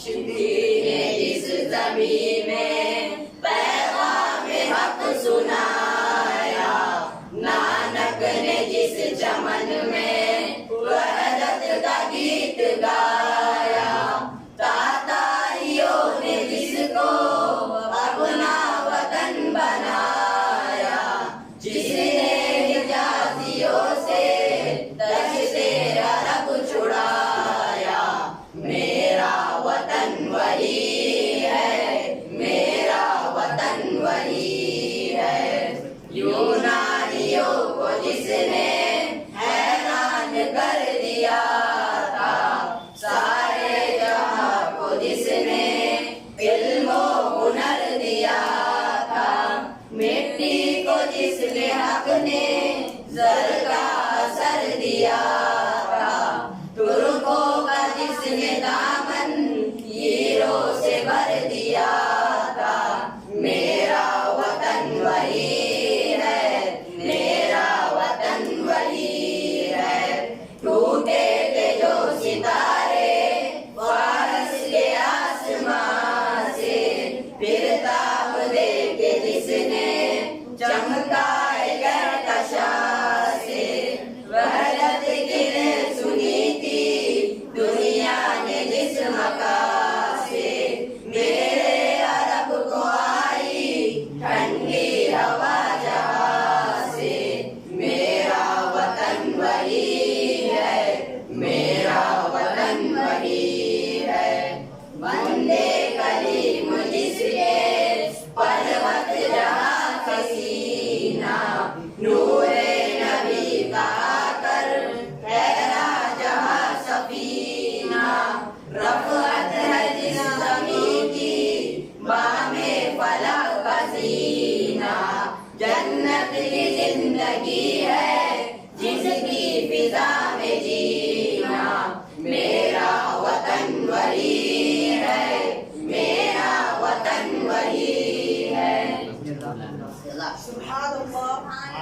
शिद्दीक़ ने जिस ज़मीं में पैग़ाम हक़ सुनाया, नानक ने जिस चमन में वहदत का गीत गाया, ताताइयों ने जिसको अपना वतन बनाया, जिसने हिजाजियों से दश्ते अरब छुड़ाया। मेरा वतन वही है, मेरा वतन वही है। यूनानियों को जिसने हैरान कर दिया था, सारे जहां को जिसने इल्म हुनर दिया था, मिट्टी को जिसने हक ने ज़र का असर दिया था, तुर्कों का जिसने दामन हीरों से भर दिया था। मेरा वतन वही है, मेरा वतन वही है। टूटे थे जो सितारे फारस के आसमां से, फिर ताब दे के जिसने चमका कहकशा से, वहदत की सुनी थी दुनिया ने जिस मका से, मेरे अरब को आई ठंडी हवा जहां से। मेरा वतन वही है, मेरा वतन वही है। वंदे कलीम जिसके पर्वत जहां के सीना, नूरे नबी का आकर ठहरा जहां सफीना, रफ़अत है जिस ज़मीं की बामे फलक का सीना, जन्नत की जिंदगी है